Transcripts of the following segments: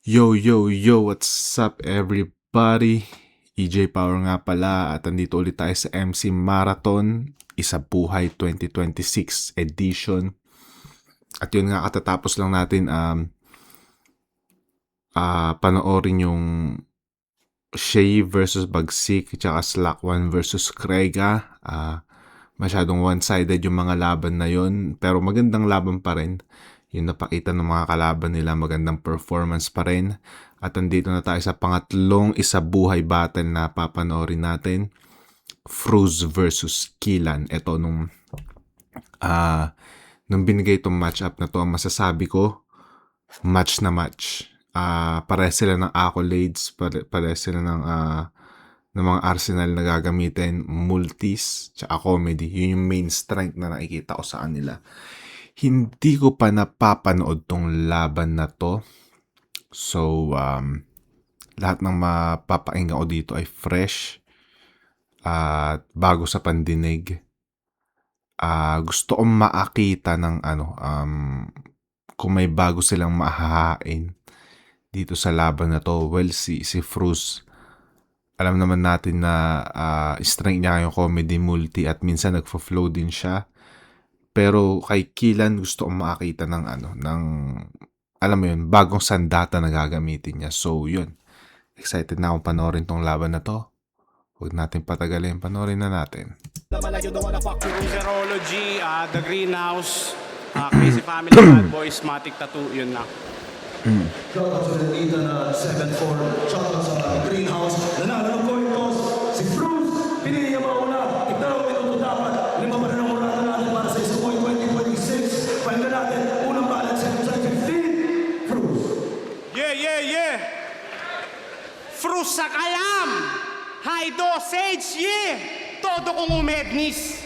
Yo, yo, yo, what's up everybody? EJ Power nga pala at andito ulit tayo sa MC Marathon, Isa Buhay 2026 edition. At yun nga, katatapos lang natin panoorin yung Shea versus Bagsik at Slack 1 versus Krega. Masyadong one-sided yung mga laban na yun, pero magandang laban pa rin. Yung napakita ng mga kalaban nila, magandang performance pa rin. At andito na tayo sa pangatlong isa buhay battle na papanoorin natin. Fruz versus Kilan. Ito nung binigay itong matchup na to, ang masasabi ko, match na match. Pare sila ng accolades, pare sila ng mga arsenal na gagamitin, multis, tsaka comedy. Yun yung main strength na nakikita ko sa kanila. Hindi ko pa napapanood tong laban na to. So, lahat ng mapapakinggan ko dito ay fresh at bago sa pandinig. Gusto kong makakita ng kung may bago silang mahahain dito sa laban na to. Well, si Fruz, alam naman natin na strength niya yung comedy multi at minsan nagfo-flow din siya. Pero kay Kilan gusto kong makakita ng alam mo yun, bagong sandata na gagamitin niya. So yun, excited na akong panoorin tong laban na to. Huwag natin patagalin, panoorin na natin. Zerology, The Greenhouse, Crazy Family, Bad Boys, Matic Tattoo, yun na. Shoutout sa Nandita na 7-4. Shoutout sa Greenhouse. Nanalo ng coin toss. Si Fruz, pinili niya mauna. Tignan mo ito dapat. 5 pa rin ang murata natin para sa Isa Buhay 2026. Pahinga natin. Unang balance, 7-15. Fruz. Yeah. Fruz sa kalam. High dosage, Todo kong umednis.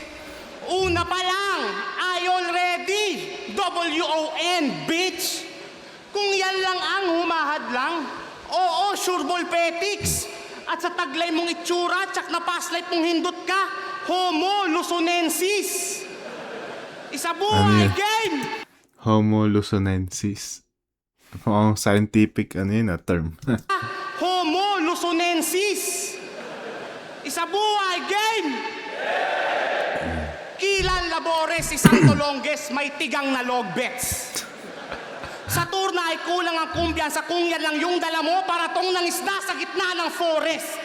Una pa lang, I already. WON, bitch. Kung yan lang ang humahad lang, oo, sureball petics. At sa taglay mong itsura, tsak na paslight mong hindot ka, Homo Luzonensis. Isa buhay, game! Homo Luzonensis. Mukhang scientific term. Homo Luzonensis. Isa buhay, game! Kilan Labores, isang Tolonges, may tigang na log bets. Sa turna ay kulang ang kumpiyansa kung yan lang yung dala mo para tong ng isda sa gitna ng forest.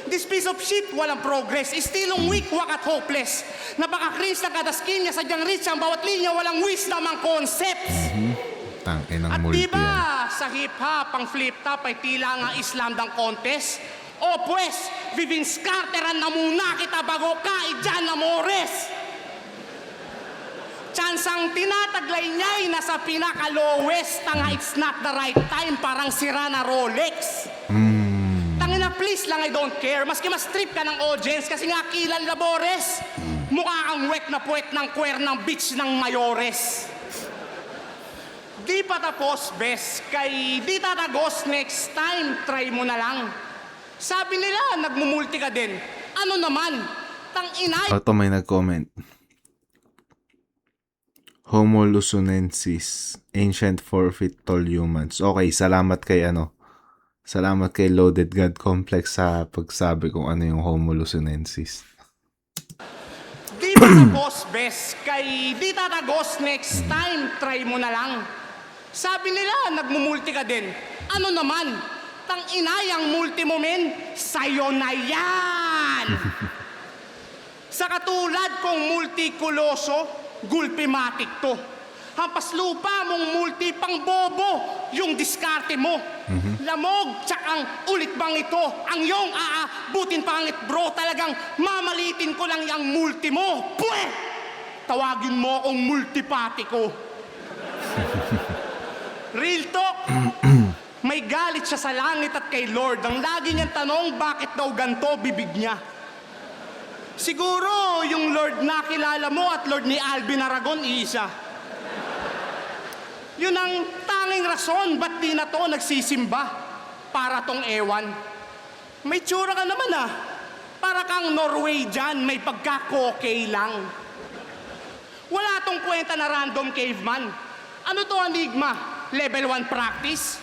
This piece of shit, walang progress. Istilong weak, wakat hopeless. Napaka-cringe na kada skin niya, sadyang rich ang bawat linya, walang wisdom ang concepts. Tangin ng At multi diba, yan. sa hip-hop, ang flip-top ay tila nga Islam ng contest. O pues, Vince Carteran na muna kita bago ka, idyan na Mores. Chansang tinataglay niya ay nasa pinaka-lowest. Tanga, it's not the right time, parang sira na Rolex. Tangina, please lang, I don't care. Maski mas trip ka ng audience kasi nga Kilan Labores. Mukha kang wet na puwet ng kwer ng bitch ng mayores. Di pa tapos, bes, kay di tatagos, next time, try mo na lang. Sabi nila, nagmumulti ka din. Ano naman? Tang-inay. Ito may nag-comment. Homo Luzonensis, ancient 4 feet tall humans. Okay, salamat kay Salamat kay Loaded God Complex sa pagsabi kung ano yung Homo Luzonensis. Di pa tapos, bes, kay di tatagos, next time, try mo na lang. Sabi nila, nagmumulti ka din. Ano naman? Tang-inay ang multi mo, men. Sa'yo na yan! Sa katulad kong multikuloso, gulpimatic to. Hampas lupa mong multi pang bobo, yung diskarte mo. Lamog, tsakang ulit bang ito, ang iyong aabutin pangit bro, talagang mamalitin ko lang yung multi mo. Pwe! Tawagin mo akong multipatiko. Real talk, may galit siya sa langit at kay Lord. Ang lagi niyang tanong, bakit daw ganto bibig niya? Siguro yung Lord na kilala mo at Lord ni Alvin Aragon, isa. Yun ang tanging rason ba't di na to nagsisimba para tong ewan. May tsura ka naman para kang Norwegian, may pagka-okay lang. Wala tong kwenta na random caveman. Ano to, enigma? Level 1 practice?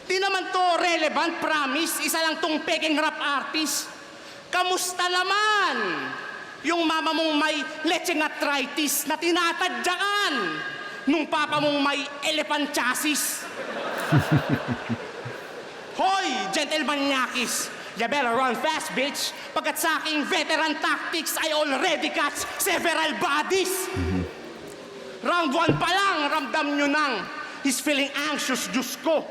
Di naman to relevant, promise. Isa lang tong peking rap artist. Kamusta naman yung mama mong may lecheng arthritis na tinatadyakan nung papa mong may elephant chassis? Hoy, gentleman nyakis! You better run fast, bitch! Pagkat sa aking veteran tactics, I already catch several bodies! Round 1 pa lang, ramdam nyo nang he's feeling anxious, Diyos ko.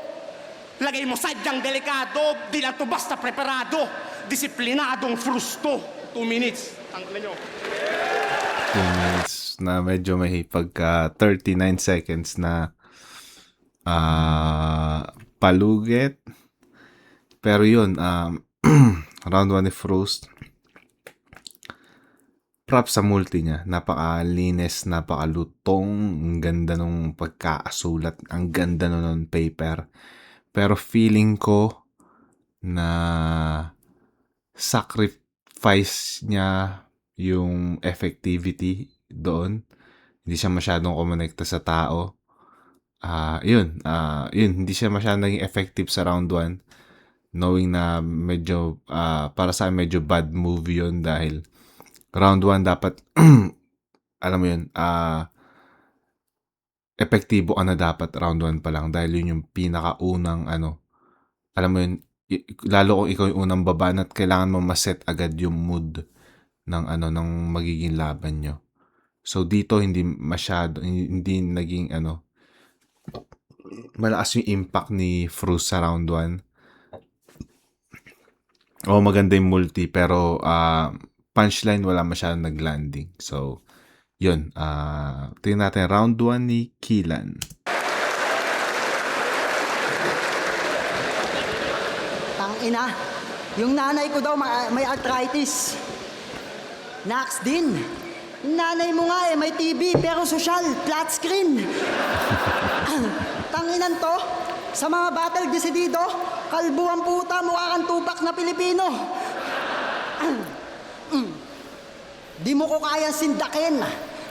Lagay mo sadyang delikado, di lang to basta preparado. Disiplinadong frusto. 2 minutes. Tanggalin nyo. 2 minutes na medyo may pagka 39 seconds na palugit. Pero yun, round 1 ni Frost. Props sa multi niya. Napakalinis, napakalutong. Ang ganda nung pagkakasulat. Ang ganda nun paper. Pero feeling ko na sacrifice niya yung effectivity doon. Hindi siya masyadong kumonekta sa tao. Yun, hindi siya masyadong naging effective sa round 1. Knowing na medyo, para sa akin, medyo bad move yun dahil round 1 dapat, alam mo yun, epektibo ka na dapat round 1 pa lang dahil yun yung pinakaunang, alam mo yun, lalo kung ikaw yung unang baba at kailangan mo maset agad yung mood ng, ng magiging laban nyo. So, dito, hindi naging, malakas yung impact ni Fruz sa round 1. Maganda yung multi, pero punchline wala masyadong nag-landing. So, yun. Tingnan natin round 1 ni Kilan. Tangina, yung nanay ko daw may arthritis. Nax din. Yung nanay mo nga may TV pero social, flat screen. Tanginan to, sa mga battle desidido, kalbo ang puta, mukha kang tupak na Pilipino. Di mo ko kaya sindakin,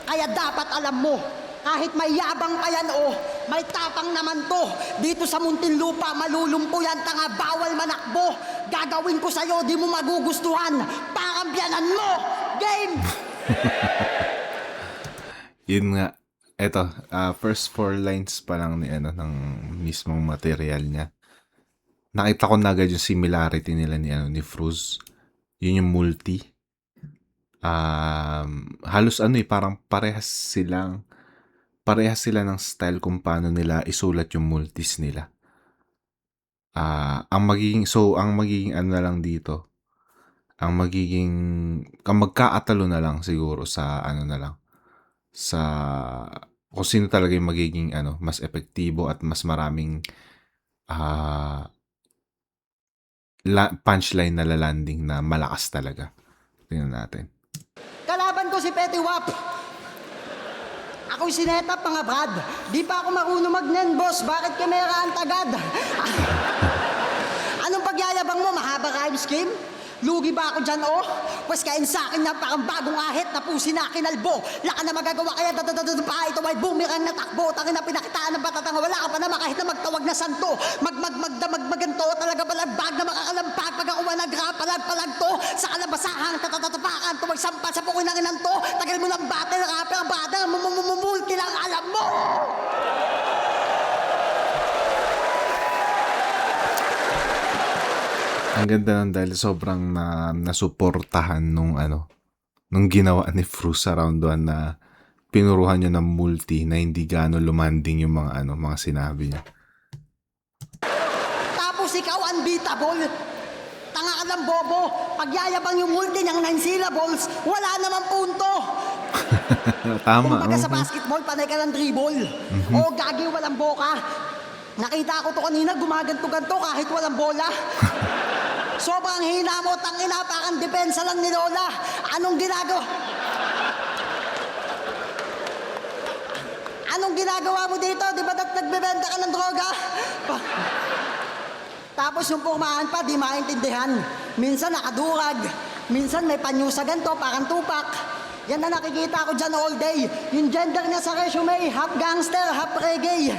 kaya dapat alam mo, kahit may yabang pa yan may tapang naman to. Dito sa Muntinlupa, malulumpo yan, tanga, bawal manakbo. Gagawin ko sa'yo, di mo magugustuhan. Pakambyanan mo! Game! Yun nga. Eto, first 4 lines pa lang ni ng mismong material niya. Nakita ko na agad yung similarity nila ni Fruz. Yun yung multi. Halos parang parehas sila ng style kung paano nila isulat yung multis nila. Ang magiging na lang dito, ang magkaatalo na lang siguro sa na lang, sa kung sino talaga yung magiging mas epektibo at mas maraming punchline na lalanding na malakas talaga. Tingnan natin. Kalaban ko si Petty Wap. Ako'y sinetap, mga brad. Di pa ako marunong mag-nen, boss. Bakit kamera ang tagad? Anong pagyayabang mo? Mahaba rhyme scheme? Lugi ba ako dyan, Pwes kain sa akin na parang bagong ahit na pusin na kinalbo. Laka na magagawa kaya pa ito ay bumirang na takbo. Tangin na pinakitaan ng batatanga. Wala ka pa naman kahit na magtawag na santo. Magmaganto. Talaga balagbag na makakalampag. Pag ako nagrap, palag to. Sa kalabasahan, tatatapakan. Tuwag sampa sa pukoy ng inanto. Tagal mo ng battle, rapper, bada. Mumulti lang alam mo. Ang ganda nun dahil sobrang nasuportahan nung ginawa ni Fruz sa round 1 na pinuruhan niya ng multi na hindi gaano lumanding yung mga sinabi niya. Tapos ikaw unbeatable. Tanga ka lang, bobo. Pagyayabang yung multi ng 9 syllables, wala namang punto. Tama. Kumbaga sa basketball, panay ka ng dribble. Gagi, walang boka. Nakita ko to kanina, gumaganto-ganto kahit walang bola. Sobrang hina mo, tangina, parang depensa lang ni Lola. Anong ginagawa mo dito? Di ba nagbebenta ka ng droga? Tapos yung pumahan pa, di maintindihan. Minsan nakadurag. Minsan may panyo sa ganto, parang tupak. Yan na nakikita ko dyan all day. Yung gender niya sa resume, half gangster, half reggae.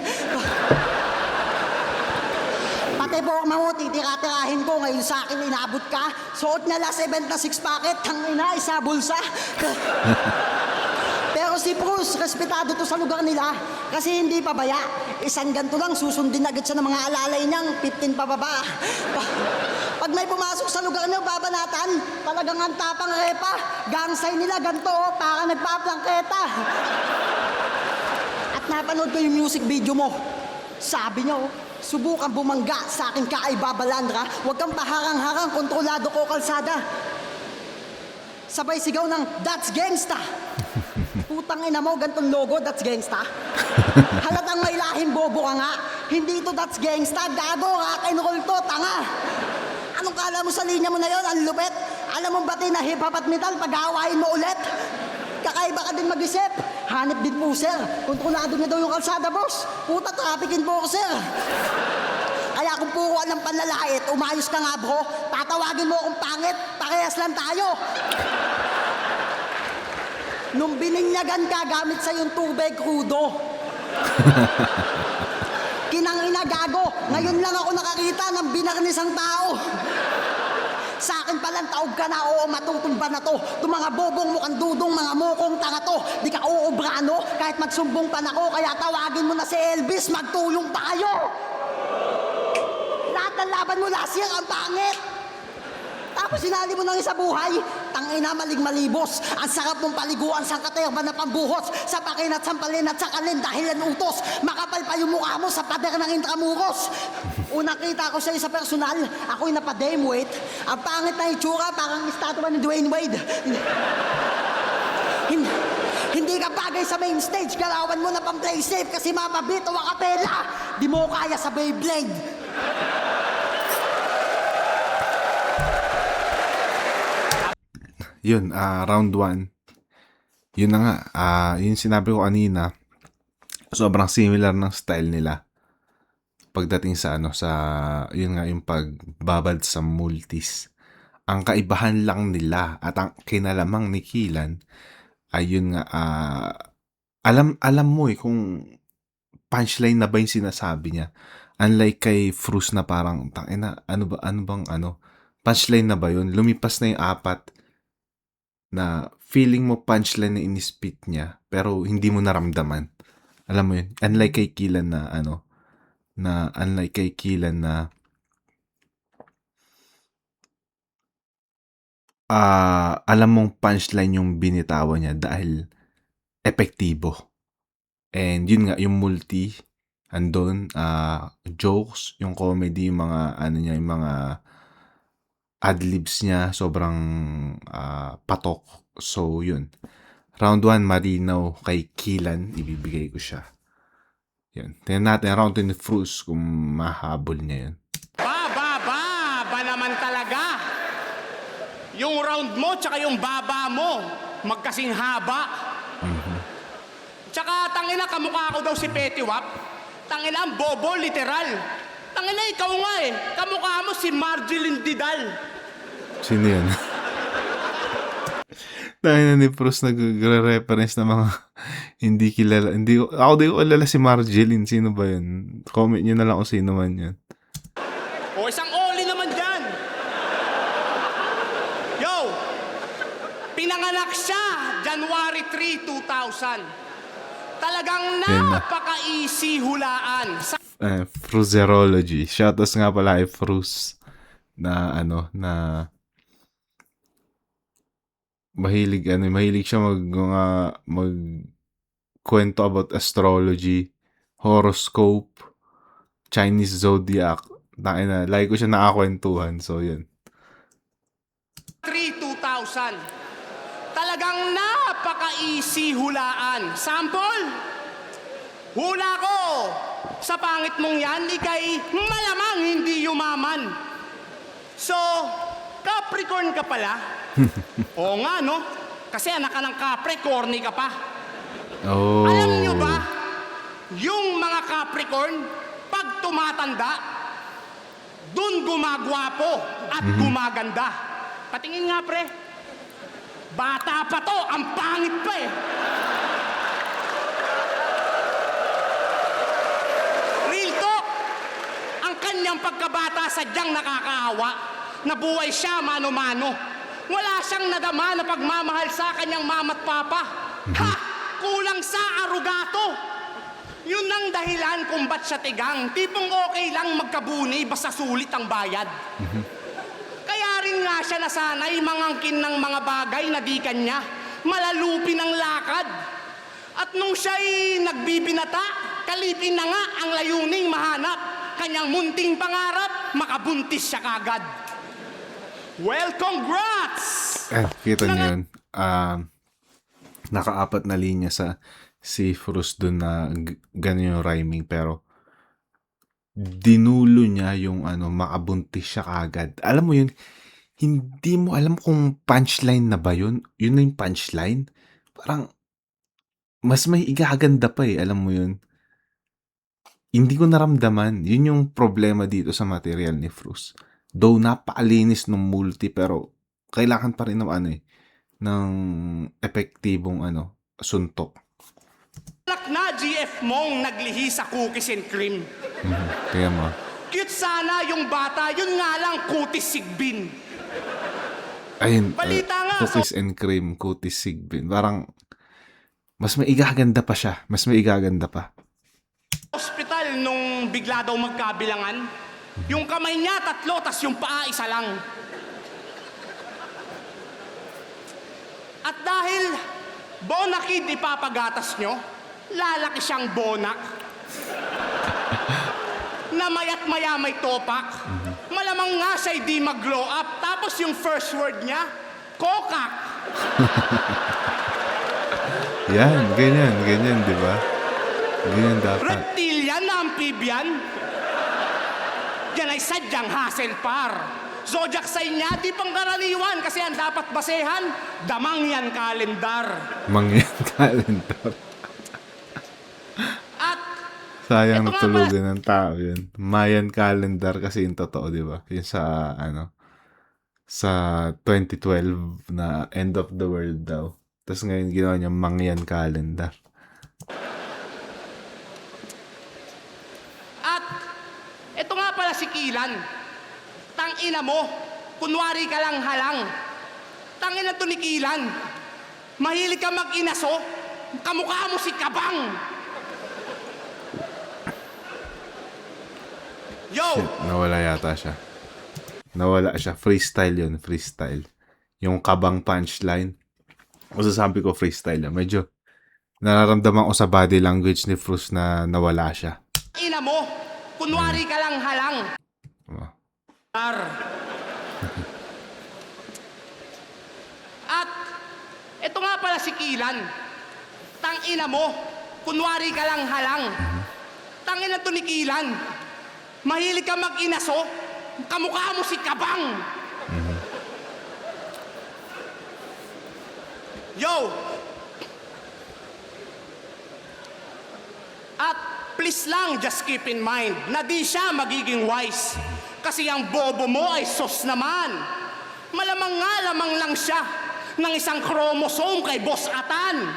forma mo, titira-tirahin ko. Ngayon sa akin, inabot ka. Suot na last event na 6 packet, tangina, isa bulsa. Pero si Bruce, respetado to sa lugar nila. Kasi hindi pabaya. Isang ganto lang, susundin agad siya ng mga alalay niyang 15 pababa. Pag may pumasok sa lugar niyo, babanatan, talagang ang tapang repa. Gangsay nila, ganto, para nagpaplangketa. At napanood ko yung music video mo. Sabi niya, subukan bumangga sa aking kaiba balandra. Huwag kang paharang-harang, kontrolado ko kalsada. Sabay sigaw ng, that's gangsta. Putang ina mo, gantong logo, that's gangsta. Halatang may lahing bobo ka nga. Hindi to that's gangsta, gago, rock and roll to, tanga. Anong kala mo sa linya mo na yon? Ang lupet. Alam mo ba na hip-hop at metal, pag-aawain mo ulit? Kakaiba ka din mag-isip. Hanip din po, sir. Kontrolado niya daw yung kalsada, boss. Puta, trafficin po ako, sir. Kaya kung puro alam panlalait, umayos ka nga, bro. Tatawagin mo akong pangit. Parehas lang tayo. Nung bininyagan ka, gamit sa yung tubig, krudo. Kinangina, gago. Ngayon lang ako nakakita ng binarnisang tao. Sa akin palang taog ka na, oo, matutumba na to. Itong mga bobong mukhang dudong, mga mukong tanga to. Di ka uubrano, kahit magsumbong pa na ako. Kaya tawagin mo na si Elvis, magtulong tayo. Lahat ng laban mo last year, ang pangit. Tapos sinali mo ng isa buhay, tangina malig-malibos. Ang sarap mong paliguan sa katerba na pambuhos. Sa pakin at sampalin at sakalin dahil ang utos. Makapal pa yung mukha mo sa pader ng intramuros. Unang kita ko sa'yo sa personal, ako'y napadame weight. Ang pangit na itsura, parang estatwa ni Dwayne Wade. Hindi ka bagay sa main stage, galawan mo na pang play safe kasi mapabit o akapela. Di mo kaya sa Beyblade. Yun, round 1. Yun na nga, yun sinabi ko kanina, sobrang similar ng style nila. Pagdating sa yun nga, yung pagbabad sa multis. Ang kaibahan lang nila at ang kinalamang ni Killan ay yun nga, alam mo kung punchline na ba yung sinasabi niya. Unlike kay Frus na parang, tangina, ano bang punchline na ba yun? Lumipas na yung 4 na feeling mo punchline na inispit niya pero hindi mo naramdaman. Alam mo yun? Unlike kay Killan na alam mong punchline yung binitawan niya dahil epektibo. And yun nga, yung multi andun, jokes, yung comedy, yung mga yung mga adlibs niya, sobrang patok. So, yun. Round 1, malinaw kay Killan. Ibibigay ko siya. Yun. Tingnan natin, round 2 ni Frus kung mahabol niya yun. Ba naman talaga. Yung round mo, tsaka yung baba mo, magkasing haba. Tsaka, tangina, kamukha ko daw si Petiwap. Tangina, ang bobo, literal. Tangina, ikaw nga kamukha mo si Marjeline Didal. Sino yun? Dahil na ni Frus nagre-reference na mga hindi kilala. Ako di ko kilala si Marjeline. Sino ba yun? Comment nyo na lang kung sino man yun. O, isang oli naman dyan. Yo! Pinanganak siya January 3, 2000. Talagang napaka-easy hulaan. Fruserology. Shoutouts nga pala kay Frus na mahilig siya magkwento about astrology, horoscope, Chinese zodiac. Like ko siya nakakwentuhan. So, yun. 2000. Talagang napaka-easy hulaan. Sample? Hula ko! Sa pangit mong yan, ikay malamang hindi yumaman. So, Capricorn ka pala? Oo nga, no? Kasi anak ka ng Capricorn, ka pa. Oh. Alam nyo ba, yung mga Capricorn, pag tumatanda, dun gumagwapo at gumaganda. Patingin nga, pre. Bata pa to, ang pangit pa Real talk, ang kanyang pagkabata sadyang nakakaawa. Nabuhay siya mano-mano. Wala siyang nadama na pagmamahal sa kanyang mama't papa. Ha! Kulang sa arugato! Yun ang dahilan kung ba't siya tigang. Tipong okay lang magkabuni basta sulit ang bayad. Kaya rin nga siya nasanay mangangkin ng mga bagay na di kanya. Malalupin ang lakad. At nung siya'y nagbibinata, kalipin na nga ang layuning mahanap. Kanyang munting pangarap, makabuntis siya kagad. Well, congrats! Kita niyo yun. Naka-apat na linya sa si Frus dun na ganyan yung rhyming, pero dinulo niya yung makabuntis siya kagad. Alam mo yun, hindi mo alam kung punchline na ba yun. Yun na yung punchline. Parang mas may igaganda pa alam mo yun. Hindi ko naramdaman. Yun yung problema dito sa material ni Frus. Though napakalinis ng multi, pero kailangan pa rin ng ng epektibong suntok. Lak na GF mong naglihi sa cookies and cream. Kaya mo. Cute sana yung bata, yun nga lang kutis sigbin. Ayun, Balita nga, cookies and cream, kutis sigbin. Parang mas may igaganda pa siya. Mas may igaganda pa. Hospital nung bigla daw magkabilangan. Yung kamay niya 3, tas yung paa 1 lang. At dahil bonakid ipapagatas nyo, lalaki siyang bonak. Na maya't maya may topak. Malamang nga siya'y di mag-glow up. Tapos yung first word niya, kokak. Yan, ganyan, di ba? Ganyan dapat. Reptilian na amphibian. Yan ay sadyang Hasselpar. Zodiac sign niya, di pangkaraniwan kasi ang dapat basehan, Damangyan Calendar. Mangyan calendar. At Sayang ito nga natulugan ng tao yun. Mayan calendar kasi yung totoo, di ba? Yung sa, sa 2012 na end of the world daw. Tapos ngayon ginawa niya Mangyan calendar. At ito nga pala si Kilan. Tangina mo, kunwari ka lang halang. Tangina to ni Kilan. Mahilig ka mag-inaso, kamukha mo si Kabang. Yo! Shit, nawala yata siya. Nawala siya. Freestyle yun, freestyle. Yung kabang punchline. Masasabi ko freestyle yan. Medyo nararamdaman ko sa body language ni Frus na nawala siya. Ina mo, kunwari ka lang halang. Ar. At ito nga pala si Kilan. Tangina mo, kunwari ka lang halang. Tangina to ni Kilan. Mahilig ka mag-inaso, kamukha mo si Kabang. Yo! At please lang, just keep in mind na di siya magiging wise. Kasi ang bobo mo ay sos naman. Malamang nga lamang lang siya ng isang chromosome kay Boss Atan.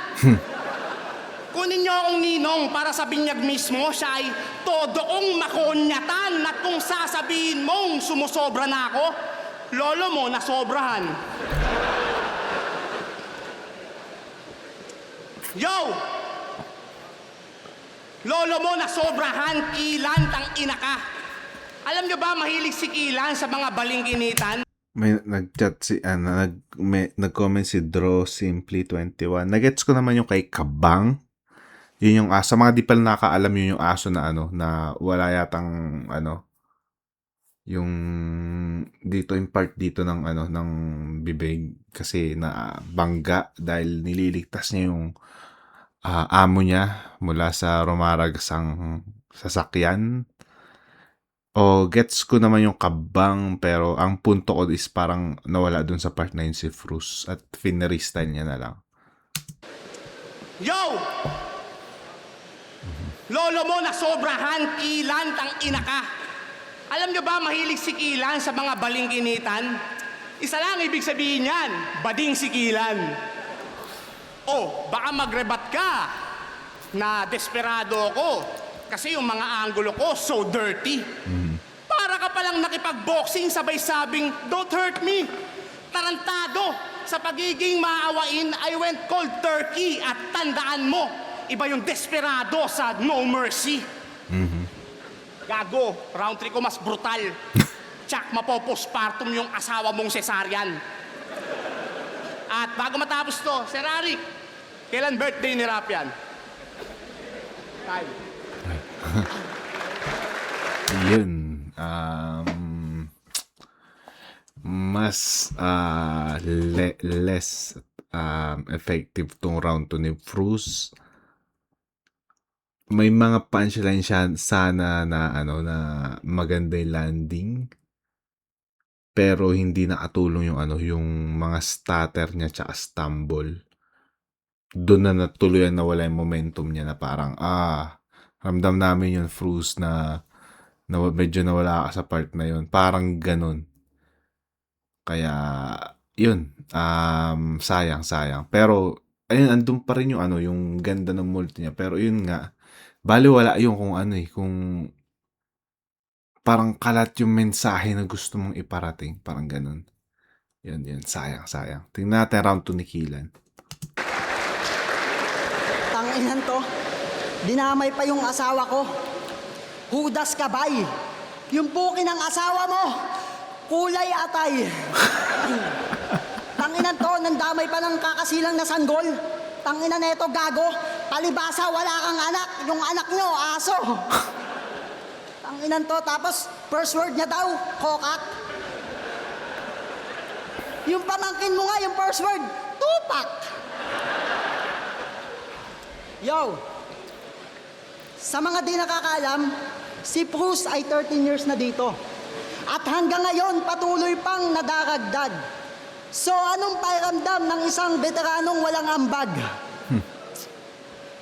Kunin niyo akong ninong para sa binyag mismo, siya ay todoong makonyatan at kung sasabihin mong sumusobra na ako, lolo mo nasobrahan. Yo! Lolo mo nasobrahan, Kilan, tang ina ka. Alam niyo ba mahilig si Kilan sa mga balingkinitan? May nag-chat si, nag-comment si Draw Simply 21. Nagets ko naman yung kay Kabang. Yun yung aso. Sa mga di pala nakakaalam yun yung aso na na wala yatang yung dito yung part dito ng ng bibig kasi na bangga dahil nililigtas niya yung amo niya mula sa rumaragasang sasakyan. O gets ko naman yung Kabang, pero ang punto ko is parang nawala dun sa part na yun si Frus at finrestyle niya na lang. Yo! Lolo mo nasobrahan, Kilan, tang ina ka. Alam niyo ba mahilig si Kilan sa mga balingkinitan? Isa lang ibig sabihin yan, bading si Kilan. Oh, baka magrebat ka na desperado ako kasi yung mga angulo ko so dirty. palang nakipag-boxing sabay sabing, don't hurt me. Tarantado, sa pagiging maawain, I went cold turkey at tandaan mo, iba yung desperado sa no mercy. Gago, round 3 ko mas brutal. Tsak, mapopostpartum yung asawa mong cesarean. At bago matapos to, Sir Arik, kailan birthday ni Rapian? Time. Yun. Mas less effective tong round 2 ni Fruz. May mga punchline siya sana na na maganda yung landing. Pero hindi nakatulong yung mga stutter niya tsaka stumble. Doon na natuluyan nawala yung momentum niya na parang ramdam namin yun Fruz na medyo nawala ka sa part na yun. Parang ganun. Kaya yun, sayang. Pero ayun, andun pa rin yung yung ganda ng multi niya. Pero yun nga, baliwala yung kung kung parang kalat yung mensahe na gusto mong iparating. Parang ganun. Yun, sayang. Tingnan natin round 2 ni Killan. Tanginan to. Dinamay pa yung asawa ko. Hudas kabay. Yung puki ng asawa mo. Kulay atay. Tanginan to, nandamay pa ng kakasilang na sanggol. Tanginan neto, gago. Palibasa, wala kang anak. Yung anak nyo, aso. Tanginan to, tapos first word niya daw, kokak. Yung pamangkin mo nga, yung first word, tupak. Yo, sa mga di nakakaalam, si Fruz ay 13 years na dito. At hanggang ngayon, patuloy pang nadaragdag. So, anong pakiramdam ng isang veteranong walang ambag?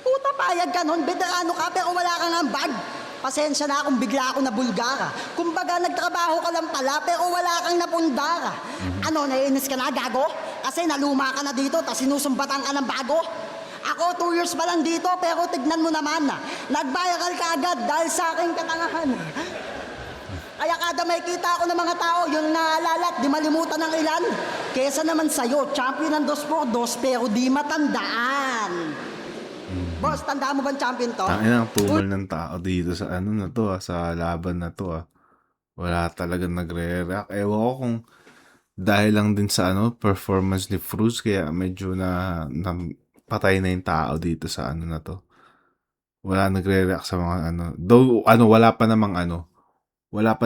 Puta, payag ka nun, veterano ka pero wala kang ambag. Pasensya na kung bigla ako nabulgara. Kumbaga, nagtrabaho ka lang pala pero wala kang napundara. Ano, naiinis ka na, gago? Kasi naluma ka na dito, tas sinusumbatan ka ng bago. Ako, 2 years pa lang dito, pero tignan mo naman na. Nag-viral ka agad dahil sa aking katangahan. Kaya kada may kita ako ng mga tao, yung naalala at di malimutan ng ilan. Kesa naman sa'yo, champion ng 2x2, pero di matandaan. Boss, tandaan mo ba champion to? Ang tumal ng tao dito sa na to sa laban na to Wala talagang nagre-react. Ewan ko kung dahil lang din sa performance ni Fruz, kaya medyo na patay na yung tao dito sa na to. Wala nagre-react sa mga Though wala pa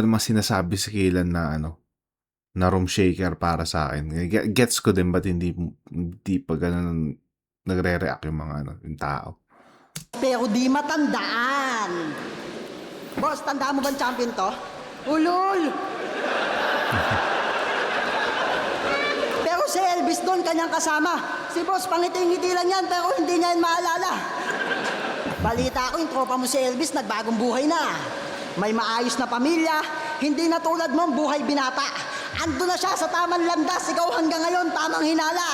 namang sinasabi si Killan na na room shaker para sa akin. Gets ko din ba't hindi pa ganun nagre-react yung mga yung tao. Pero di matandaan. Boss, tandaan mo ba champion to? Ulol! Pero si Elvis doon, kanyang kasama. Si boss, pangiti-ngiti lang yan, pero hindi niya yan maalala. Balita ko, yung tropa mo si Elvis, nagbagong buhay na. May maayos na pamilya, hindi na tulad mo buhay binata. Ando na siya sa tamang landas, ikaw hanggang ngayon tamang hinala.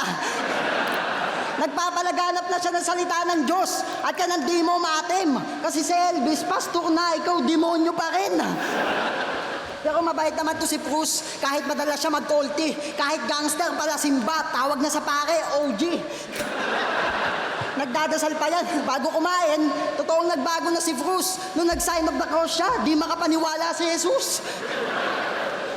Nagpapalaganap na siya ng salita ng Diyos at ka nang di mo maatim. Kasi si Elvis, pastor na, ikaw demonyo pa rin. Pero mabait naman to si Fruz, kahit madalas siya mag-culty. Kahit gangster pala simba, tawag na sa pare, OG. Nagdadasal pa yan bago kumain. Totoong nagbago na si Fruz. Nung nag-sign of the cross siya, di makapaniwala si Jesus.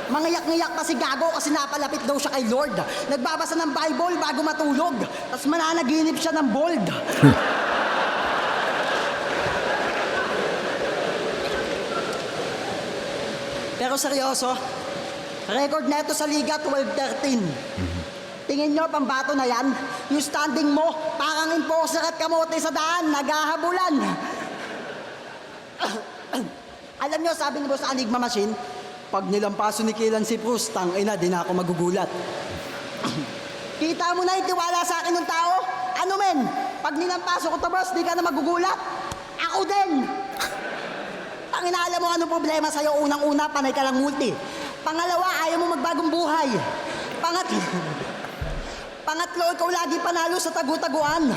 Mangiyak-ngiyak pa si Gago kasi napalapit daw siya kay Lord. Nagbabasa ng Bible bago matulog. Tapos mananaginip siya ng bold. Pero seryoso, record na ito sa Liga 12-13. Tingin nyo, pambato na yan? Yung standing mo, parang enforcer at kamote sa daan, naghahabulan. Alam nyo, sabi ni Boss Enigma Machine, pag nilampaso ni Killan si Fruz, tangina, di na ako magugulat. Kita mo na yung tiwala sa akin ng tao? Ano men? Pag nilampaso ko to, boss, di ka na magugulat? Ako din! Tangina, alam mo anong problema sa'yo? Unang-una, panay ka lang multi. Pangalawa, ayaw mo magbagong buhay. Pangatlo, ikaw lagi panalo sa tagu-taguan.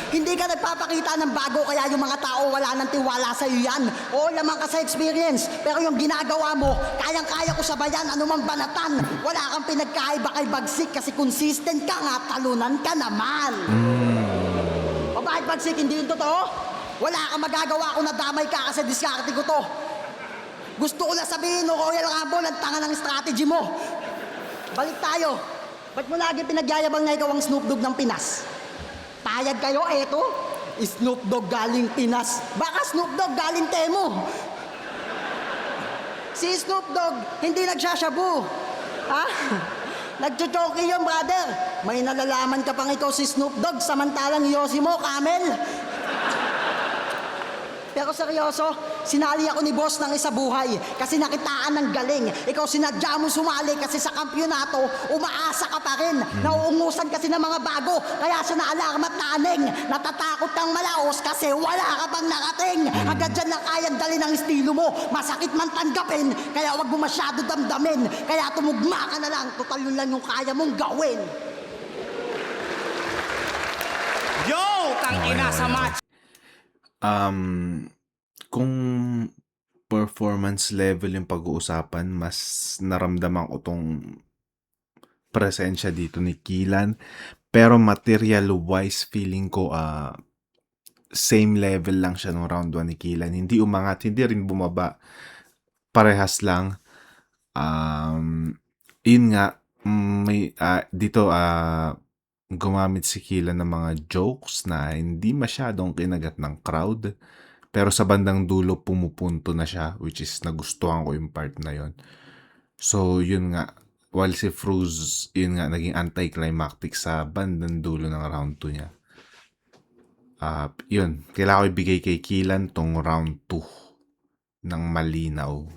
Hindi ka nagpapakita ng bago kaya yung mga tao wala nang tiwala sa iyo yan. Oo, lamang ka sa experience. Pero yung ginagawa mo, kayang-kaya ko sabayan anumang banatan. Wala kang pinagkaiba kay Bagsik kasi consistent ka nga, talunan ka naman. O bakit Bagsik, hindi yun totoo? Wala kang magagawa kung nadamay ka kasi diskarte ko to. Gusto ko na sabihin, no, Royal Rumble, ang tanga ng strategy mo. Balik tayo. Ba't mo lagi pinagyayabang na ikaw ang Snoop Dogg ng Pinas? Payag kayo, eto. Snoop Dogg galing Pinas. Baka Snoop Dogg galing Temo. Si Snoop Dogg, hindi nagsashabu. Ha? Nagchochoki yun, brother. May nalalaman ka pang ikaw si Snoop Dogg, samantalang yosi mo, camel. Pero seryoso, sinali ako ni boss ng isa buhay kasi nakitaan ng galing. Ikaw sinadya mo sumali kasi sa kampyonato, umaasa ka pa rin. Nauungusan kasi ng mga bago, kaya siya na-alarm at naaning. Natatakot kang malaos kasi wala ka pang nakating. Agad dyan na kayang dali ng estilo mo. Masakit man tanggapin, kaya wag mo masyado damdamin. Kaya tumugma ka na lang, total yun lang yung kaya mong gawin. Yo, tangina sa match. Kung performance level yung pag-uusapan, mas naramdaman ko tong presensya dito ni Killian. Pero material-wise, feeling ko same level lang siya nung round 1 ni Killian. Hindi umangat, hindi rin bumaba. Parehas lang. Yun nga, dito gumamit si Killian ng mga jokes na hindi masyadong kinagat ng crowd. Pero sa bandang dulo, pumupunto na siya, which is nagustuhan ko yung part na yon. So, yun nga. While si Fruz, yun nga, naging anticlimactic sa bandang dulo ng round 2 niya. Yun. Kailangan ko ibigay kay Killian tong round 2 ng malinaw.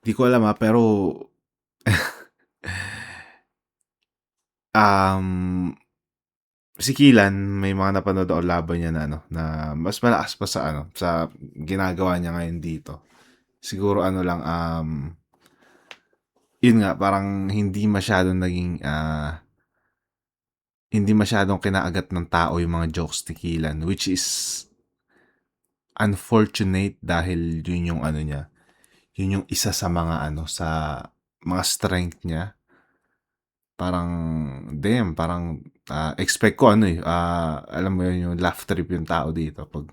Di ko alam pero si Killian, may mga napanood ako laban niya na na mas malakas pa sa sa ginagawa niya ngayon dito. Siguro lang yun nga, parang hindi masyadong naging hindi masyadong kinaagat ng tao yung mga jokes ni Killian, which is unfortunate dahil yun yung niya. Yun yung isa sa mga sa mga strength niya. Parang parang expect ko alam mo yun, yung laugh trip yung tao dito pag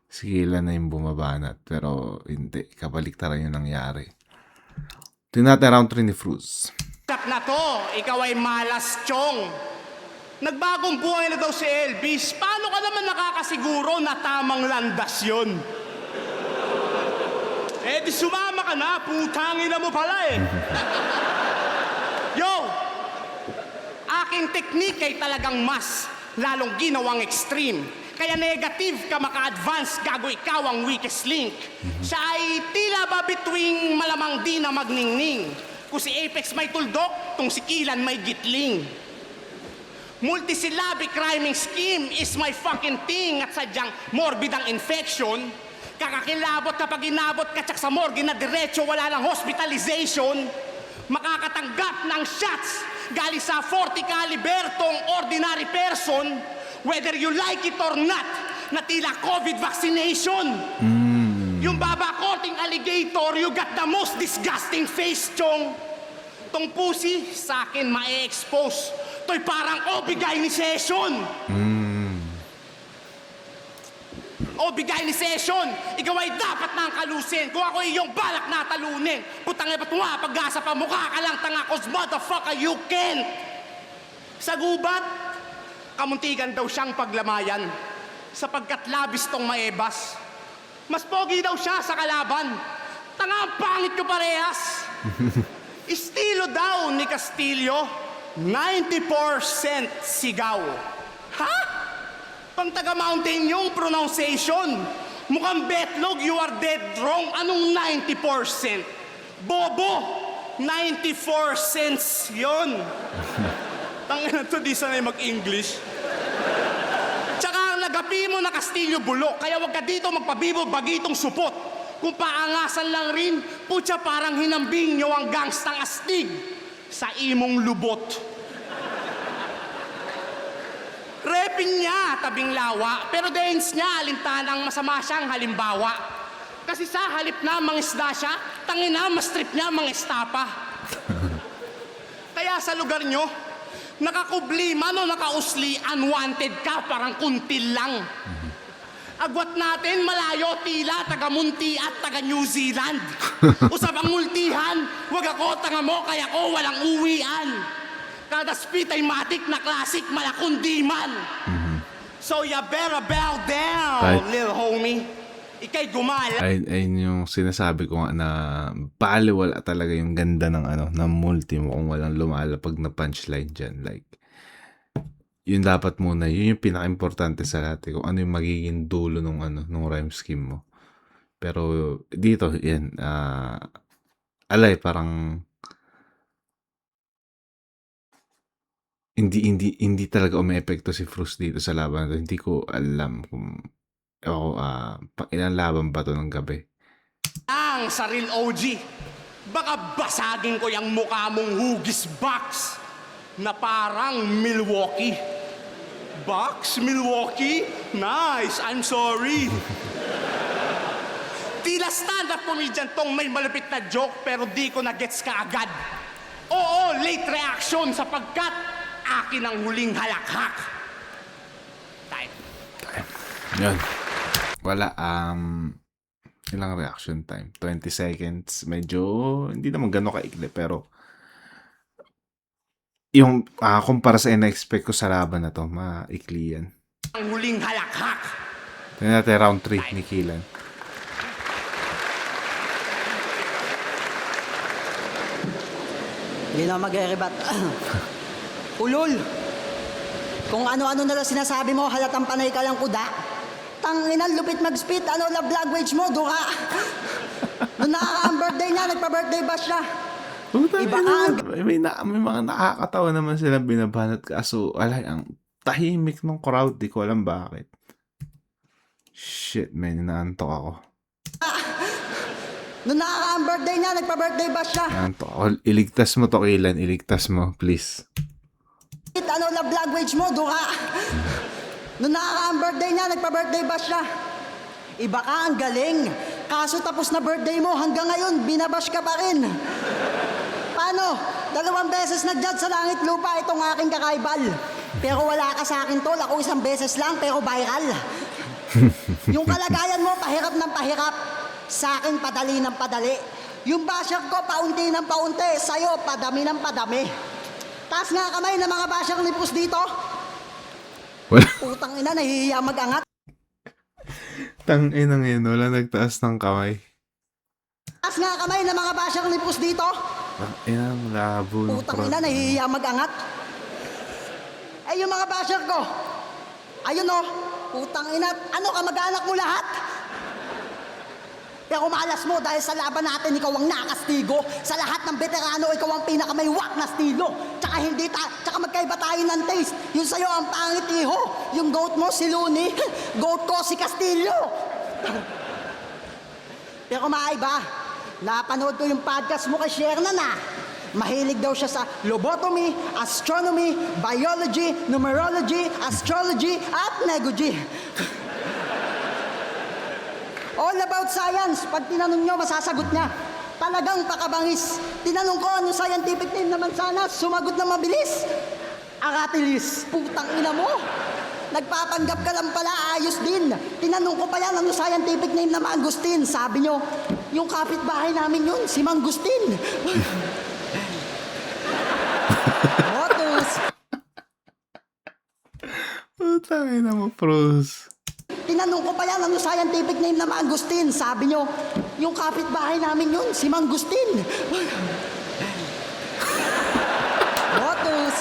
si Killian na yung bumabanat, pero hindi, kabaliktaran yung nangyari. Tingnan natin round 3 ni Fruz. Tap na to, ikaw ay malas chong. Nagbagong buhay na daw si Elvis. Paano ka naman nakakasiguro na tamang landas yun? Di sumama ka na, putangin na mo pala Yo! Aking teknik ay talagang mas lalong ginawang extreme. Kaya negative ka maka-advance, gago ikaw ang weakest link. Siya ay tila ba between malamang di na magningning. Kung si Apex may tuldok, kung si Killian may gitling. Multisyllabic rhyming scheme is my fucking thing at sadyang morbid ang infection. Kakakilabot kapag inabot ka tsak sa morgue na diretso, wala lang hospitalization. Makakatanggap ng shots galing sa 40 caliber tong ordinary person, whether you like it or not, na tila COVID vaccination. Yung baba-korting alligator, you got the most disgusting face, chong. Tong pussy, sa akin ma-expose. To'y parang obligation. Obligation. Ikaw ay dapat nang kalusin. Kung ako iyong balak na talunin. Putang ba't mo nga pag-asa pa mukha ka lang tanga, cause motherfucker you can't. Sa gubat, kamuntikan daw siyang paglamayan sapagkat labis tong maebas. Mas pogi daw siya sa kalaban. Tanga ang pangit ko parehas. Estilo daw ni Castillo, 90% sigaw. Ha? Pang taga Mountain yung pronunciation. Mukhang betlog, you are dead wrong. Anong 90%? Bobo, 94 cents yun. Tangina to, di sanay mag-English. Tsaka nagapi mo na Castillo bulok, kaya wag ka dito magpabibo bagitong supot. Kung paangasan lang rin, putya parang hinambing nyo ang gangstang astig sa imong lubot. Rep pinya, tabing lawa, pero dens niya, alintanang masama siyang halimbawa. Kasi sa halip na mangisda siya, tangina, mas trip niya mangestapa. Kaya sa lugar nyo, nakakubli man o nakausli, unwanted ka, parang kuntil lang. Agwat natin, malayo, tila, taga-Munti at taga-New Zealand. Usap ang multihan, wag ako, tanga mo, kaya ko walang uwian. Kada spit ay matik na classic, malakundiman. So you better bow down, Right. little homie. Ika'y gumala. Ayun yung sinasabi ko nga na baliwala talaga yung ganda ng ng multi mo kung walang lumalapag na punchline dyan. Like, yun dapat muna. Yun yung pinaka-importante sa lahat. Kung ano yung magiging dulo nung nung rhyme scheme mo. Pero dito, yan. Parang hindi talaga umeepekto si Frus dito sa laban. Hindi ko alam kung ilang laban ba to ng gabi. Ang saril OG, baka basagin ko yung mukha mong hugis box na parang Milwaukee. Box? Milwaukee? Nice, I'm sorry. Tila stand-up comedian tong may malupit na joke pero di ko na-gets ka agad. Oo, late reaction sapagkat akin ang huling halakhak. Time. Yun. Wala, ilang reaction time? 20 seconds. Medyo, hindi naman gano'n kaikli, pero yung, kumpara sa in-expect ko sa laban na to, maikli yan. Ang huling halakhak. Tignan natin round 3 ni Killan. Hindi na mag-rebat. Ulol! Kung ano-ano na lang sinasabi mo, halatang panay ka lang kuda. Tanginan, lupit mag-spit. Ano love language mo, duha? Nung nakaka-ang birthday niya, nagpa-birthday bash siya. Iba ka. May mga nakakatawa naman silang binabanat kaso, ang tahimik ng crowd. Di ko alam bakit. Shit, man, inaantok ako. Nung nakaka-ang birthday niya, nagpa-birthday bash siya. Inaantok ako. Iligtas mo to, Killan. Iligtas mo, please. Ano love language mo, duha? Nung nakaka-ang birthday niya, nagpa-birthday bash siya. Iba ka, ang galing. Kaso tapos na birthday mo, hanggang ngayon, binabash ka pa rin. Paano? 2 beses nag-judge sa langit lupa itong aking kakaibal. Pero wala ka sa akin, tol. Ako 1 beses lang, pero viral. Yung kalagayan mo, pahirap ng pahirap. Sa akin, padali ng padali. Yung basher ko, paunti ng paunti. Sa'yo, padami ng padami. Taas nga kamay ng mga basher ni Pus dito. Wala. Putang ina, nahihiya mag-angat. Tanginang yun, wala nagtaas ng kamay. Taas nga kamay ng mga basher ni Pus dito. Tanginang labo ng Putang ina, nahihiya mag-angat. Ay, yung mga basher ko. Ayun oh, putang ina, ano ka, mag-anak mo lahat? Pero malas mo dahil sa laban natin, ikaw ang nakastigo. Sa lahat ng veterano, ikaw ang pinakamayawak na stilo. Tsaka magkaiba tayo ng taste. Yung sa'yo ang pangit, iho. Yung goat mo, si Looney. Goat ko, si Castillo. Pero maiba, napanood ko yung podcast mo kay Shernan ah. Mahilig daw siya sa lobotomy, astronomy, biology, numerology, astrology, at negogy. All about science. Pag tinanong nyo, masasagot niya. Talagang pakabangis. Tinanong ko, ano scientific name naman sana? Sumagot na mabilis. Aratilis. Putang ina mo. Nagpapanggap ka lang pala, ayos din. Tinanong ko pa yan, ano scientific name na Mangustin? Sabi nyo, yung kapitbahay namin yun, si Mangustin. Motos. Tangina mo, pros. Tinanong ko pa yan, ano scientific name na Mangustin? Sabi nyo, yung kapitbahay namin yun, si Mangustin. Motos.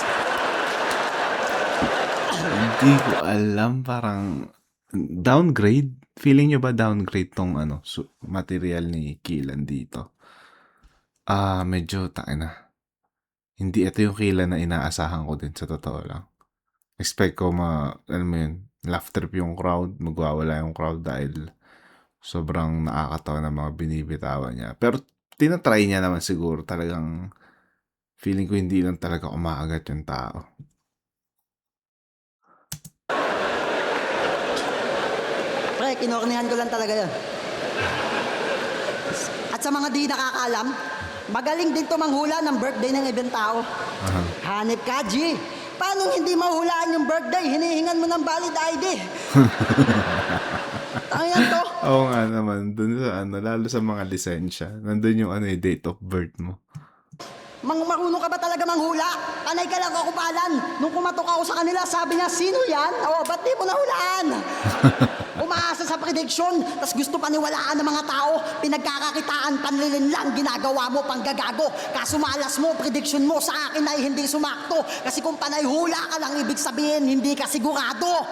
Hindi ko alam, parang downgrade. Feeling nyo ba downgrade tong material ni Killan dito? Medyo tangina. Hindi ito yung Killan na inaasahan ko din sa totoo lang. Expect ko alam mo yun, laugh trip yung crowd, magwawala yung crowd dahil sobrang nakakatawa ng mga binibitawan niya. Pero tinatry niya naman siguro, talagang feeling ko hindi lang talaga umaagat yung tao. Kinornihan ko lang talaga yun. At sa mga di nakakaalam, magaling din tumanghula ng birthday ng ibang tao. Hanip ka, G. Paano hindi mahulaan yung birthday? Hinihingan mo ng valid ID. Ayan to. Oo nga naman, dun sa ano, lalo sa mga lisensya, nandun yung ano, yung date of birth mo. Marunong ka ba talaga manghula? Panay ka lang kakupalan. Nung kumatok ako sa kanila, sabi niya, sino yan? O, ba't di mo nahulaan? Umaasa sa prediction, tas gusto paniwalaan ng mga tao. Pinagkakakitaan, panlilin lang, ginagawa mo, panggagago. Kaso malas mo, prediction mo sa akin ay hindi sumakto. Kasi kung panay hula ka lang, ibig sabihin, hindi ka sigurado.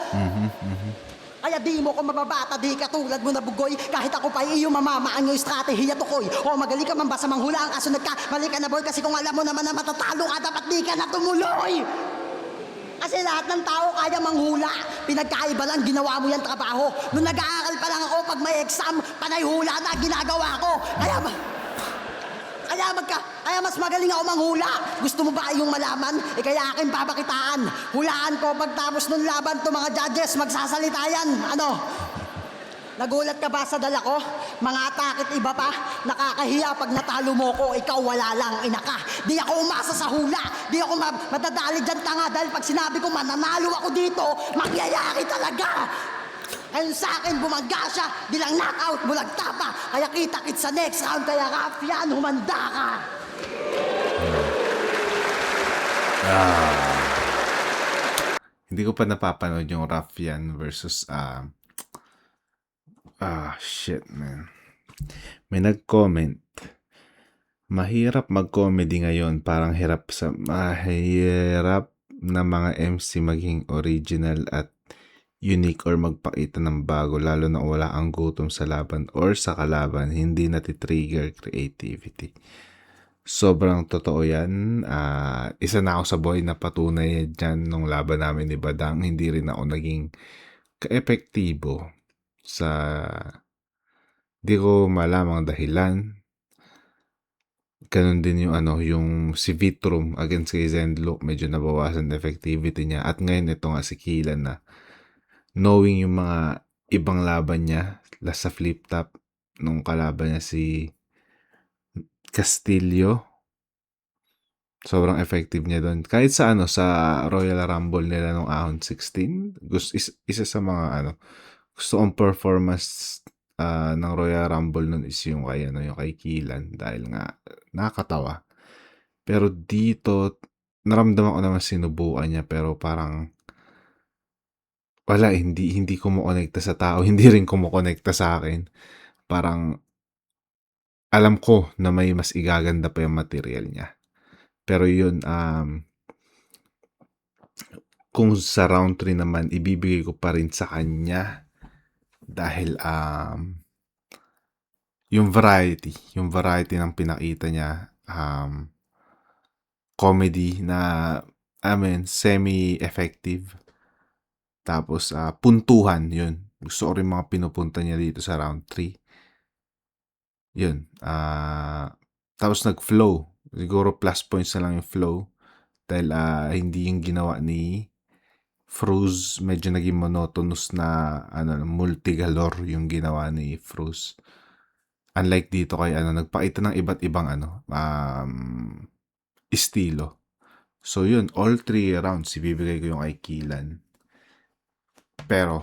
Kaya di mo ko mababata, di katulad mo na bugoy. Kahit ako pa iyo mamamaan yung estratehiya tukoy. O magaling ka man ba sa manghulaan, kaso mali ka na boy. Kasi kung alam mo naman na matatalo ka, dapat di ka na tumuloy. Kasi lahat ng tao kaya manghula. Pinagkaiba lang, ginawa mo yung trabaho. Nung nag-aaral pa lang ako, pag may exam, panay hula na ginagawa ko. Kaya mas magaling ako manghula. Gusto mo ba yung malaman? Kaya akin papakitaan. Hulaan ko pagtapos ng laban to mga judges, magsasalita yan. Ano? Nagulat ka ba sa dala ko? Mga atakit iba pa? Nakakahiya pag natalo mo ko, ikaw wala lang, inaka. Di ako umasa sa hula. Di ako madadali dyan tanga dahil pag sinabi ko mananalo ako dito, magyayari talaga. Ngayon sa akin, bumangga siya, bilang knockout, bulagta pa. Kaya kita-kit sa next round, kaya Raffian, humanda ka. Hindi ko pa napapanood yung Raffian versus shit man. May nag-comment. Mahirap mag-comedy ngayon, parang mahirap na mga MC maging original at unique or magpakita ng bago, lalo na wala ang gutom sa laban or sa kalaban, hindi natitrigger creativity. Sobrang totoo yan. Isa na ako sa buhay na patunay dyan nung laban namin ni Badang. Hindi rin ako naging ka-epektibo sa di ko malamang dahilan. Ganun din yung yung si Vitrum against kay Zendlo, medyo nabawasan effectivity niya. At ngayon ito nga si Killan na knowing yung mga ibang laban niya, last sa flip top, nung kalaban niya si Castillo, sobrang effective niya doon. Kahit sa sa Royal Rumble nila nung Ahon 16, isa sa mga gusto kong performance ng Royal Rumble nun is yung kay yung kay Killan, dahil nga nakakatawa. Pero dito naramdaman ko naman sinubukan niya, pero parang wala, hindi kumukonekta sa tao, hindi rin kumukonekta sa akin. Parang alam ko na may mas igaganda pa yung material niya. Pero yun, kung sa round 3 naman, ibibigay ko pa rin sa kanya dahil yung variety ng pinakita niya, comedy na semi-effective. Tapos, puntuhan, yun. Gusto ko rin mga pinupunta niya dito sa round 3. Yun. Tapos nag-flow. Siguro plus points na lang yung flow. Dahil hindi yung ginawa ni Fruz. Medyo naging monotonous na multigalore yung ginawa ni Fruz. Unlike dito kay nagpakita ng iba't ibang estilo. So yun, all 3 rounds ibibigay ko yung kay Killan. Pero,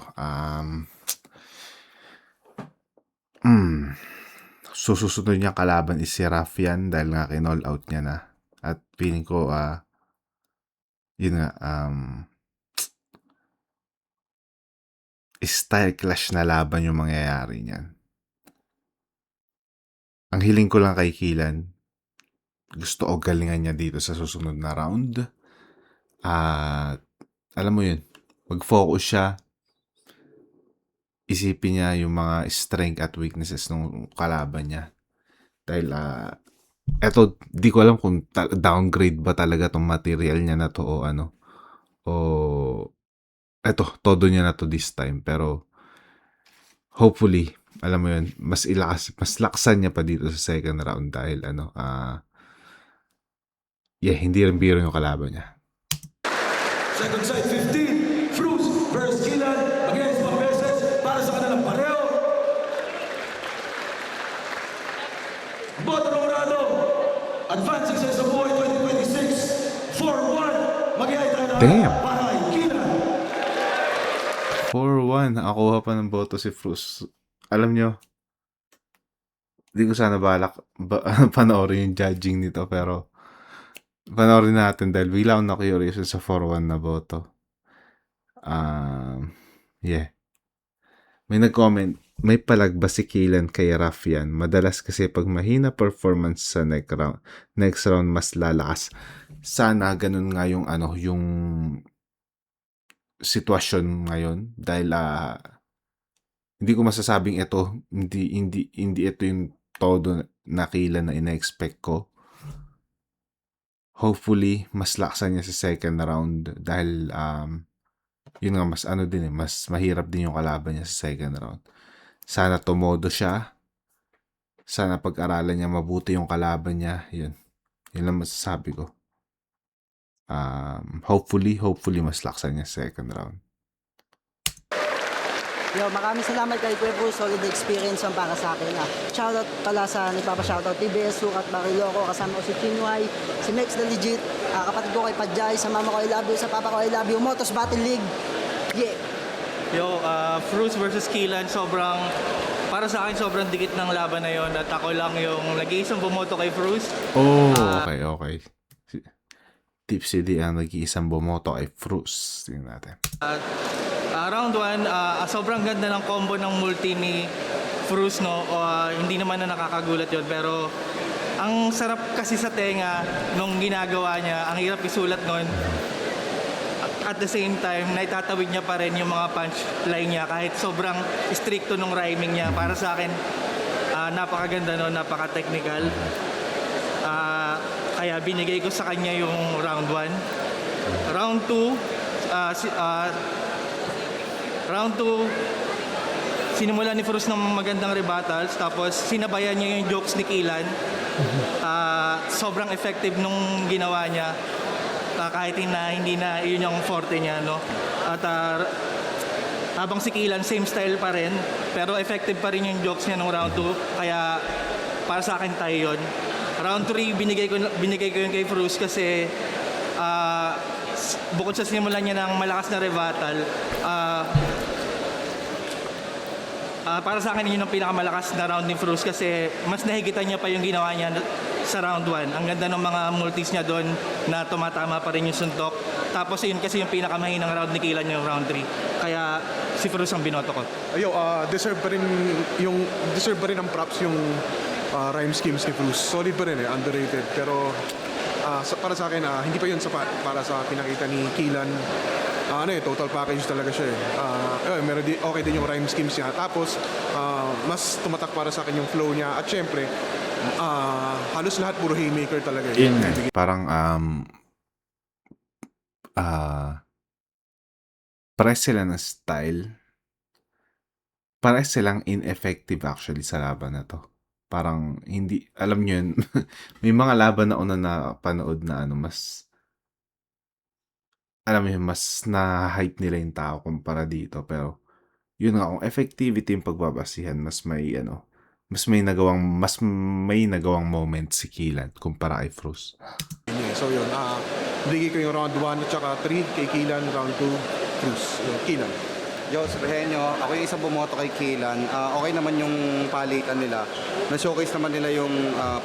susunod niya kalaban is si Raffian dahil nga kinall out niya na. At feeling ko, yun nga, style clash na laban yung mangyayari niyan. Ang hiling ko lang kay Killan, gusto ko galingan niya dito sa susunod na round. Alam mo yun, mag-focus siya, isipin niya yung mga strength at weaknesses ng kalaban niya. Dahil, eto, di ko alam kung downgrade ba talaga tong material niya na to o eto, todo niya na to this time. Pero, hopefully, alam mo yun, mas laksan niya pa dito sa second round dahil hindi rin biro yung kalaban niya. Second side, 15. Fruz versus Killan against Pambeses para sa kanilang pareho advancing sa Isang Buhay 2026, 4-1. Mag-iay tayo na Damn. para kay Kilan. 4-1. Nakakuha pa ng boto si Frus. Alam nyo, di ko sana balak panoorin yung judging nito, pero panoorin natin dahil bigla akong na-curious sa 4-1 na boto. Yeah. May nag-comment, may palag ba si Kilan kay Rafian? Madalas kasi pag mahina performance sa next round mas lalakas. Sana ganun nga yung yung sitwasyon ngayon dahil hindi ko masasabing ito, hindi ito yung todo na Kilan na ina-expect ko. Hopefully mas laksan niya sa second round dahil yun nga mas mas mahirap din yung kalaban niya sa second round. Sana tumodo siya. Sana pag-aralan niya mabuti yung kalaban niya. Yun lang masasabi ko. Hopefully mas laksan niya sa second round. Yo, maraming salamat kay Kuya Bruce. Solid experience ang para sa akin. Shoutout pala sa nagpapa-shoutout TBS, Sukat, Bariloco, kasama ko si Chinway, si Mex the Legit, kapatid ko kay Padjay, sa mama ko I love you, sa papa ko I love you, Motos Battle League. Yeah. Yo, Fruits versus Kilan, para sa akin sobrang dikit ng laban na yon at ako lang yung nag-iisang bumoto kay Fruits. Oh, okay. Tipsy D ang nag-iisang bumoto kay Fruits. Tingnan natin. Round 1, sobrang ganda ng combo ng multi ni Fruits, no? Hindi naman na nakakagulat yon, pero ang sarap kasi sa tenga nung ginagawa niya, ang hirap isulat nun. At the same time, naitatawid niya pa rin yung mga punchline niya kahit sobrang stricto nung rhyming niya. Para sa akin, napakaganda nun, napaka-technical. Kaya binigay ko sa kanya yung round 1. Round 2, sinimula ni Frus ng magandang rebuttals, tapos sinabayan niya yung jokes ni Kilan. Sobrang effective nung ginawa niya. Kahit hindi na yun yung forte niya, no? At habang si Kilan, same style pa rin, pero effective pa rin yung jokes niya nung round 2, kaya para sa akin tayo yun. Round 3, binigay ko yun kay Frus kasi bukod sa sinimulan niya ng malakas na rebuttal, para sa akin yun ang pinakamalakas na round ni Frus kasi mas nahigitan niya pa yung ginawa niya sa round 1. Ang ganda ng mga multis niya doon na tumatama pa rin yung suntok. Tapos yun kasi yung pinakamahinang round ni Kilan yung round 3. Kaya si Frus ang binoto ko. Deserve pa rin ang props yung rhyme schemes ni Frus. Solid pa rin underrated. Pero para sa akin, hindi pa yun sapat para sa pinakita ni Kilan. Total package talaga siya meron okay din yung rhyme schemes niya. Tapos, mas tumatak para sa akin yung flow niya. At syempre, halos lahat puro haymaker talaga. Yun nga. Parang, pares sila ng style. Pares silang ineffective actually sa laban na to. Parang, hindi, alam nyo yun, may mga laban na una na panood na mas, alam mo yun, mas na-hype nila yung tao kumpara dito. Pero, yun nga, kung effectivity yung pagbabasihan, mas may nagawang moment si Kilan kumpara kay Frus. So yun, bigay ko yung round 1 at saka 3 kay Kilan, round 2, Frus. Kilan. Yo, sabihin nyo, ako yung isang bumoto kay Kilan. Okay naman yung palitan nila. Na-showcase naman nila yung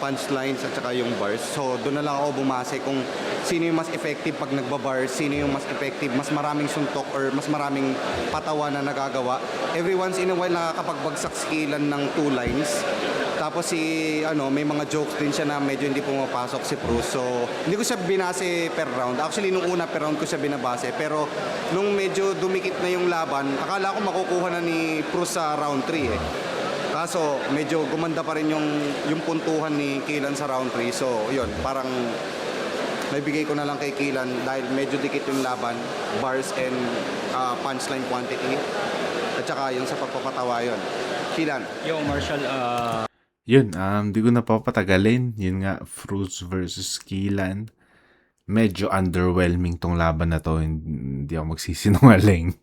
punchlines at saka yung bars. So, doon na lang ako bumase kung sino yung mas effective pag nagbabars, sino yung mas effective, mas maraming suntok or mas maraming patawa na nagagawa. Every once in a while, nakakapagbagsak si Kilan ng 2 lines. Tapos may mga jokes din siya na medyo hindi pumapasok si Frus. So, hindi ko siya binase per round. Actually, nung una per round ko siya binabase. Pero, nung medyo dumikit na yung laban, akala ko makukuha na ni Frus sa round 3 Kaso, medyo gumanda pa rin yung puntuhan ni Kilan sa round 3. So, yun, parang naibigay ko na lang kay Kilan dahil medyo dikit yung laban, bars and punchline quantity. At saka yung sa pagpapatawa yun. Kilan. Yo, Marshall, Yun, di ko na papatagalin. Yun nga, Fruits versus Kilan. Medyo underwhelming tong laban na to. Hindi ako magsisinungaling.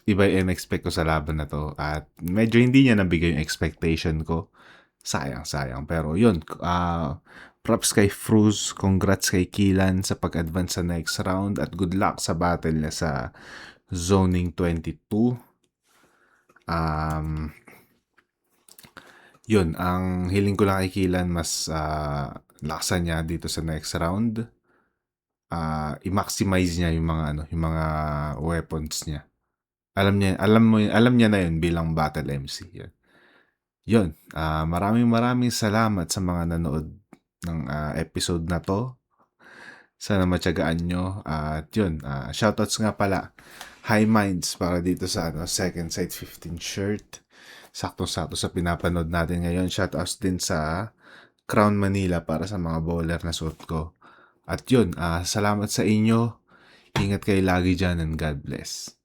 Iba yung expect ko sa laban na to. At medyo hindi niya nabigay yung expectation ko. sayang. Pero yun, props kay Fruz, congrats kay Kilan sa pag-advance sa next round at good luck sa battle niya sa Zoning 22. Yun, ang hiling ko lang kay Kilan mas lakasan niya dito sa next round. I-maximize niya yung mga weapons niya. Alam niya na yun bilang battle MC. Yun, maraming salamat sa mga nanood ng episode na to. Sana matyagaan nyo. At yun, shoutouts nga pala. High Minds para dito sa Second Sight 15 shirt. Sakto-sakto sa pinapanood natin ngayon. Shoutouts din sa Crown Manila para sa mga bowler na suot ko. At yun, salamat sa inyo. Ingat kayo lagi dyan and God bless.